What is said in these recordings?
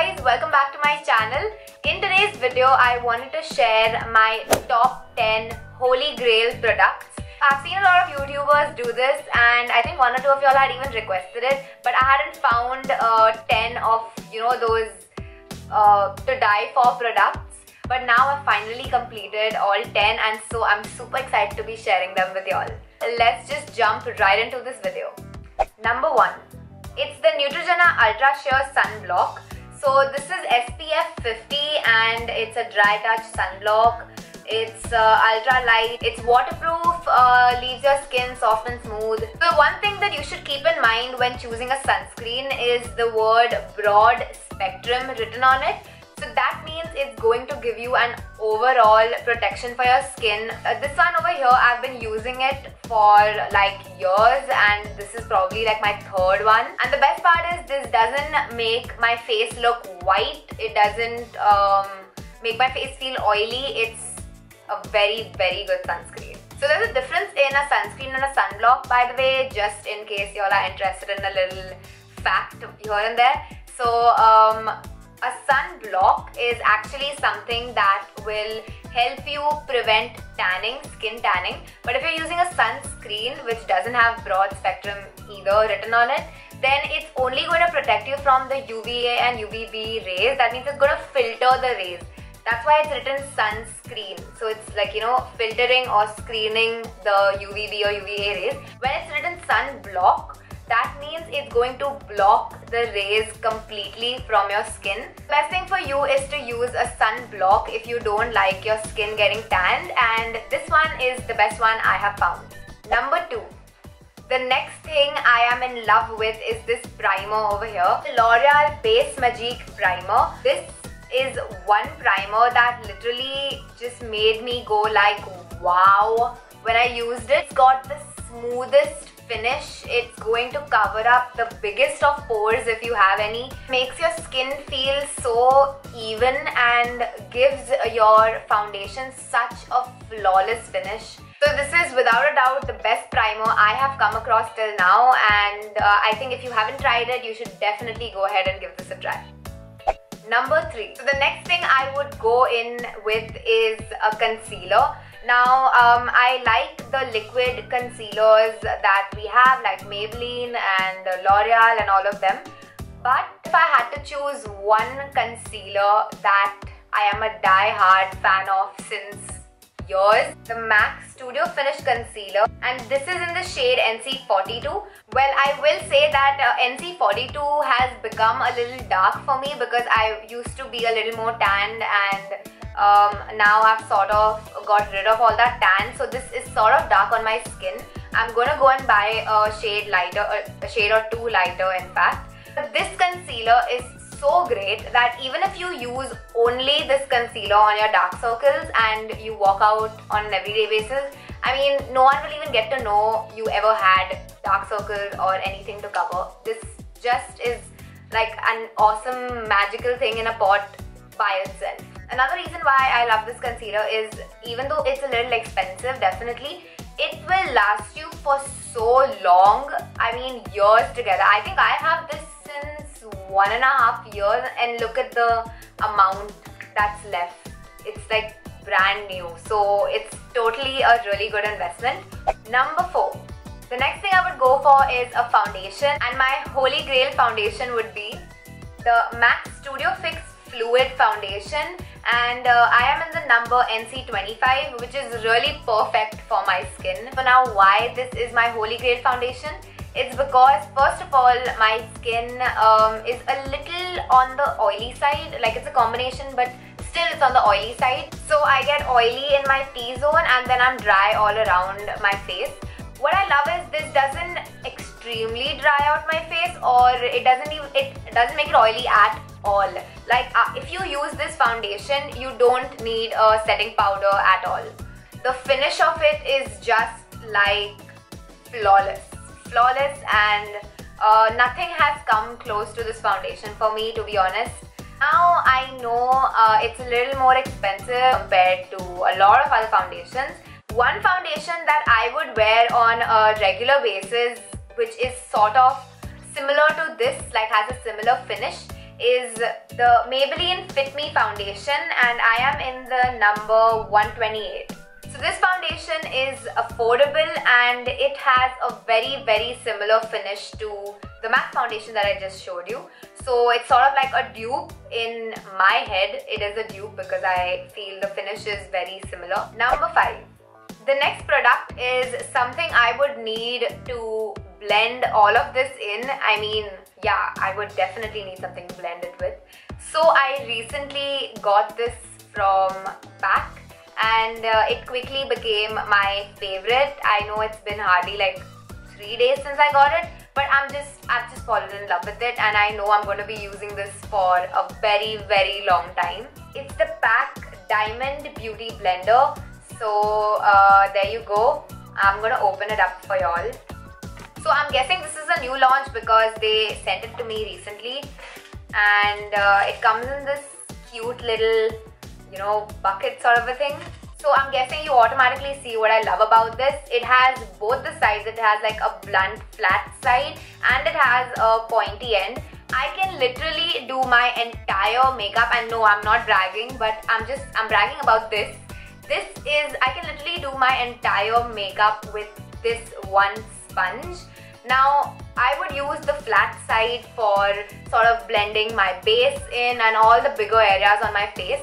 guys, welcome back to my channel. In today's video, I wanted to share my top 10 Holy Grail products. I've seen a lot of YouTubers do this and I think one or two of y'all had even requested it, but I hadn't found 10 of those to die for products. But now I've finally completed all 10 and so I'm super excited to be sharing them with y'all. Let's just jump right into this video. Number 1. It's the Neutrogena Ultra Sheer Sunblock. So this is SPF 50 and it's a dry touch sunblock. It's ultra light, it's waterproof, leaves your skin soft and smooth. So one thing that you should keep in mind when choosing a sunscreen is the word broad spectrum written on it. So that means it's going to give you an overall protection for your skin. This one over here, I've been using it for like years and this is probably like my third one. And the best part is this doesn't make my face look white. It doesn't make my face feel oily. It's a very good sunscreen. So there's a difference in a sunscreen and a sunblock, by the way, just in case y'all are interested in a little fact here and there. So a sunblock is actually something that will help you prevent tanning, skin tanning. But if you're using a sunscreen which doesn't have broad spectrum either written on it, then it's only going to protect you from the UVA and UVB rays. That means it's going to filter the rays. That's why it's written sunscreen. So it's like, filtering or screening the UVB or UVA rays. When it's written sunblock, that means it's going to block the rays completely from your skin. The best thing for you is to use a sunblock if you don't like your skin getting tanned, and this one is the best one I have found. Number 2. The next thing I am in love with is this primer over here. The L'Oreal Base Magique Primer. This is one primer that literally just made me go like wow when I used it. It's got the smoothest finish. It's going to cover up the biggest of pores if you have any. Makes your skin feel so even and gives your foundation such a flawless finish. So this is without a doubt the best primer I have come across till now, and I think if you haven't tried it, you should definitely go ahead and give this a try. Number 3. So the next thing I would go in with is a concealer. Now, I like the liquid concealers that we have like Maybelline and L'Oreal and all of them. But if I had to choose one concealer that I am a die-hard fan of since years, the MAC Studio Finish Concealer, and this is in the shade NC42. Well, I will say that NC42 has become a little dark for me because I used to be a little more tanned, and now I've sort of got rid of all that tan, so this is sort of dark on my skin. I'm gonna go and buy a shade lighter, a shade or two lighter in fact. But this concealer is so great that even if you use only this concealer on your dark circles and you walk out on an everyday basis, I mean, no one will even get to know you ever had dark circles or anything to cover. This just is like an awesome magical thing in a pot by itself. Another reason why I love this concealer is, even though it's a little expensive, definitely, it will last you for so long. I mean, years together. I think I have this since 1.5 years and look at the amount that's left. It's like brand new. So it's totally a really good investment. Number 4. The next thing I would go for is a foundation, and my Holy Grail foundation would be the MAC Studio Fix Fluid Foundation, and I am in the number NC25, which is really perfect for my skin. So now, why this is my Holy Grail foundation? It's because first of all, my skin is a little on the oily side. Like, it's a combination, but still it's on the oily side. So I get oily in my T-zone and then I'm dry all around my face. What I love is this doesn't extremely dry out my face, or it doesn't make it oily at all. Like if you use this foundation, you don't need a setting powder at all. The finish of it is just like flawless, and nothing has come close to this foundation for me, to be honest. Now I know it's a little more expensive compared to a lot of other foundations. One foundation that I would wear on a regular basis, which is sort of similar to this, like has a similar finish, is the Maybelline Fit Me foundation, and I am in the number 128. So this foundation is affordable and it has a very similar finish to the MAC foundation that I just showed you. So it's sort of like a dupe in my head. It is a dupe because I feel the finish is very similar. Number 5. The next product is something I would need to blend all of this in. I mean, yeah, I would definitely need something to blend it with. So I recently got this from MAC. And it quickly became my favorite. I know it's been hardly like 3 days since I got it, but I've just fallen in love with it, and I know I'm going to be using this for a very long time. It's the MAC Diamond Beauty Blender. So there you go. I'm going to open it up for y'all. So I'm guessing this is a new launch because they sent it to me recently, and it comes in this cute little, you know, bucket sort of a thing. So I'm guessing you automatically see what I love about this. It has both the sides. It has like a blunt flat side and it has a pointy end. I can literally do my entire makeup, and no, I'm not bragging, but I'm bragging about this. I can literally do my entire makeup with this one sponge. Now, I would use the flat side for sort of blending my base in and all the bigger areas on my face.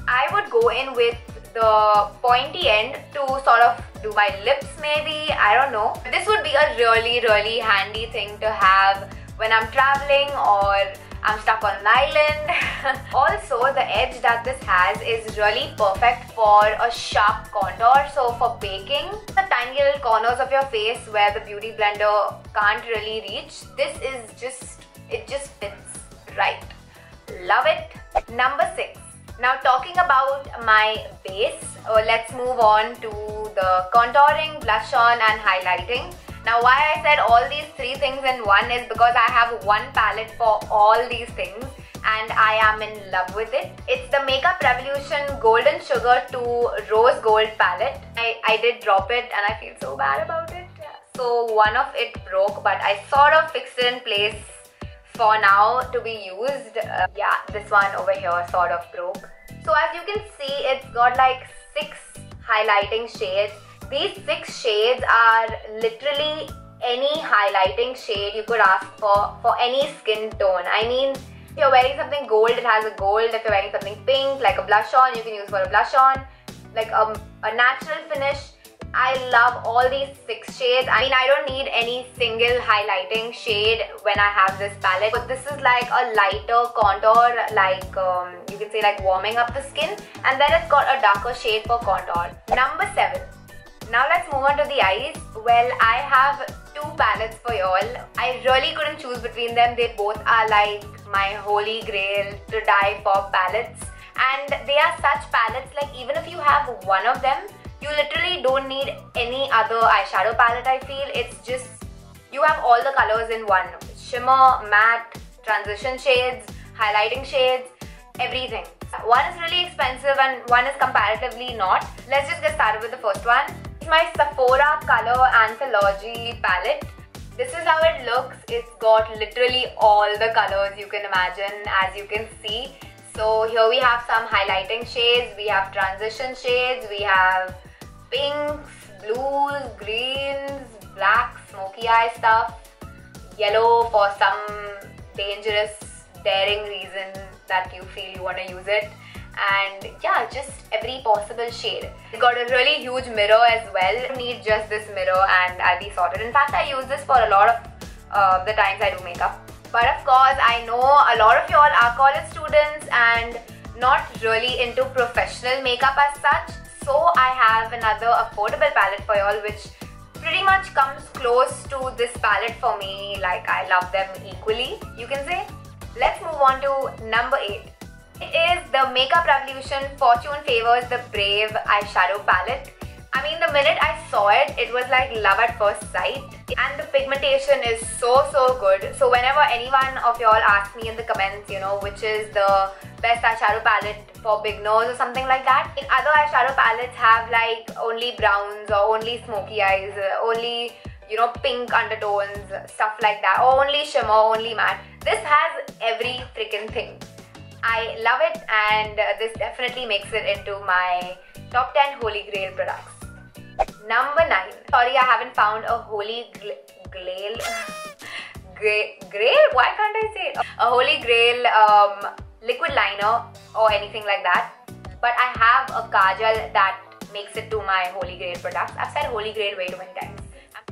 I would go in with the pointy end to sort of do my lips maybe, I don't know. This would be a really handy thing to have when I'm traveling or I'm stuck on an island. Also, the edge that this has is really perfect for a sharp contour. So for baking, the tiny little corners of your face where the beauty blender can't really reach, it just fits right. Love it. Number 6. Now talking about my base, let's move on to the contouring, blush on and highlighting. Now why I said all these 3 things in one is because I have one palette for all these things and I am in love with it. It's the Makeup Revolution Golden Sugar to Rose Gold palette. I did drop it and I feel so bad about it. Yeah. So one of it broke, but I sort of fixed it in place for now to be used. Yeah, this one over here sort of broke. So as you can see, it's got like 6 highlighting shades. These 6 shades are literally any highlighting shade you could ask for any skin tone. I mean, if you're wearing something gold, it has a gold. If you're wearing something pink, like a blush on, you can use for a blush on. Like a natural finish. I love all these 6 shades. I mean, I don't need any single highlighting shade when I have this palette. But this is like a lighter contour, like you can say like warming up the skin. And then it's got a darker shade for contour. Number 7. Now let's move on to the eyes. Well, I have 2 palettes for y'all. I really couldn't choose between them. They both are like my holy grail to die for palettes. And they are such palettes, like even if you have one of them, you literally don't need any other eyeshadow palette, I feel. It's just, you have all the colors in one. Shimmer, matte, transition shades, highlighting shades, everything. One is really expensive and one is comparatively not. Let's just get started with the first one. It's my Sephora Color Anthology palette. This is how it looks. It's got literally all the colors you can imagine, as you can see. So here we have some highlighting shades, we have transition shades, we have pinks, blues, greens, black, smoky eye stuff, yellow for some dangerous, daring reason that you feel you want to use it, and yeah, just every possible shade. It's got a really huge mirror as well. You don't need just this mirror and I'll be sorted. In fact, I use this for a lot of the times I do makeup. But of course, I know a lot of y'all are college students and not really into professional makeup as such. So I have another affordable palette for y'all which pretty much comes close to this palette for me. Like, I love them equally, you can say. Let's move on to number 8. It is the Makeup Revolution Fortune Favors the Brave eyeshadow palette. I mean, the minute I saw it, it was like love at first sight. And the pigmentation is so good. So whenever anyone of y'all asks me in the comments, you know, which is the best eyeshadow palette for beginners or something like that. Other eyeshadow palettes have like only browns or only smoky eyes, only you know, pink undertones, stuff like that, or only shimmer, only matte. This has every freaking thing. I love it, and this definitely makes it into my top 10 Holy Grail products. Number 9. Sorry, I haven't found a Holy Grail. Grail? Why can't I say it? A Holy Grail liquid liner or anything like that. But I have a kajal that makes it to my Holy Grail products. I've said Holy Grail way too many times.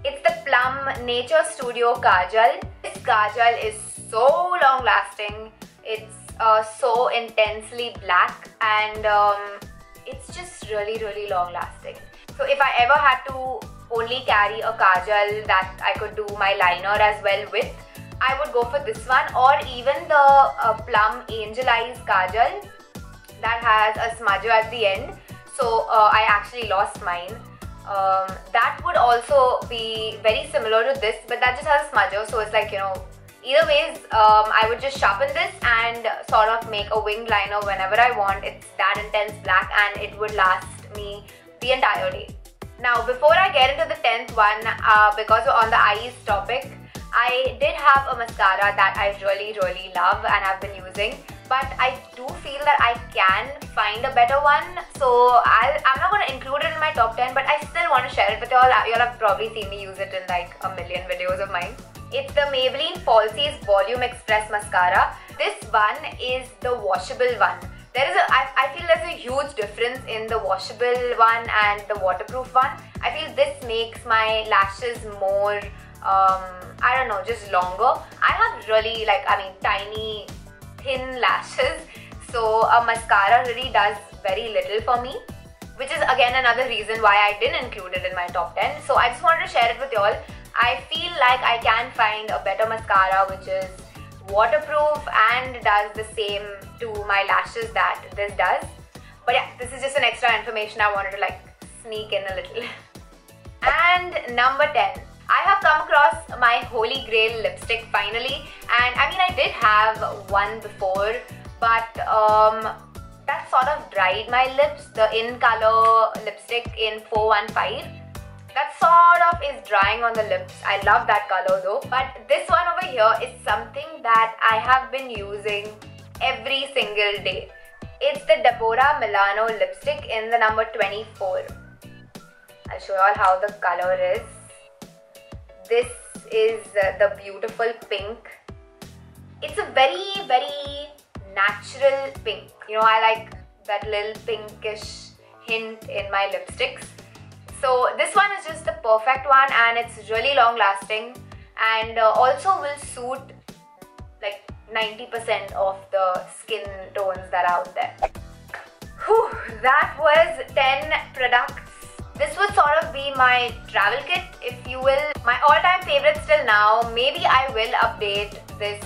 It's the Plum Nature Studio Kajal. This kajal is so long lasting. It's so intensely black, and it's just really long lasting. So if I ever had to only carry a kajal that I could do my liner as well with, I would go for this one, or even the Plum Angel Eyes Kajal that has a smudger at the end. So I actually lost mine. That would also be very similar to this, but that just has a smudger, so it's like, you know, either ways, I would just sharpen this and sort of make a winged liner whenever I want. It's that intense black, and it would last me the entire day. Now, before I get into the 10th one, because we're on the eyes topic, I did have a mascara that I really love and have been using, but I do feel that I can find a better one, so I'm not going to include it in my top 10, but I still want to share it with y'all. Y'all have probably seen me use it in like a million videos of mine. It's the Maybelline Falsies Volume Express Mascara. This one is the washable one. I feel there's a huge difference in the washable one and the waterproof one. I feel this makes my lashes more, I don't know, just longer. I have really tiny, thin lashes. So a mascara really does very little for me, which is again another reason why I didn't include it in my top 10. So I just wanted to share it with y'all. I feel like I can find a better mascara which is waterproof and does the same to my lashes that this does. But yeah, this is just an extra information I wanted to like sneak in a little. And number 10. I have come across my Holy Grail lipstick finally, and I mean I did have one before, but that sort of dried my lips. The In Color lipstick in 415. That sort of is drying on the lips. I love that color though. But this one over here is something that I have been using every single day. It's the Deborah Milano lipstick in the number 24. I'll show you all how the color is. This is the beautiful pink. It's a very natural pink. You know, I like that little pinkish hint in my lipsticks. So this one is just the perfect one, and it's really long lasting, and also will suit like 90% of the skin tones that are out there. Whew, that was 10 products. This would sort of be my travel kit, if you will. My all-time favorite still now. Maybe I will update this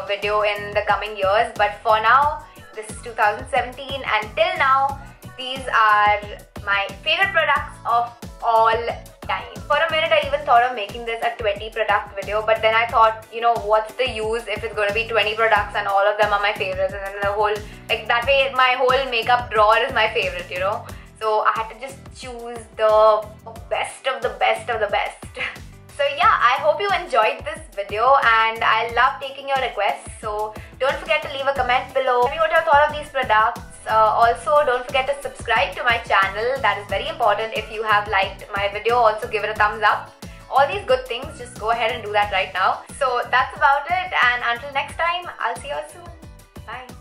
video in the coming years, but for now, this is 2017, and till now, these are my favorite products of all time. For a minute, I even thought of making this a 20 product video, but then I thought, you know, what's the use if it's going to be 20 products and all of them are my favorites, and then the whole, like that way, my whole makeup drawer is my favorite, you know. So I had to just choose the best of the best of the best. So yeah, I hope you enjoyed this video, and I love taking your requests. So don't forget to leave a comment below. Tell me what you thought of these products. Also, don't forget to subscribe to my channel. That is very important. If you have liked my video, also give it a thumbs up. All these good things, just go ahead and do that right now. So that's about it, and until next time, I'll see you all soon. Bye.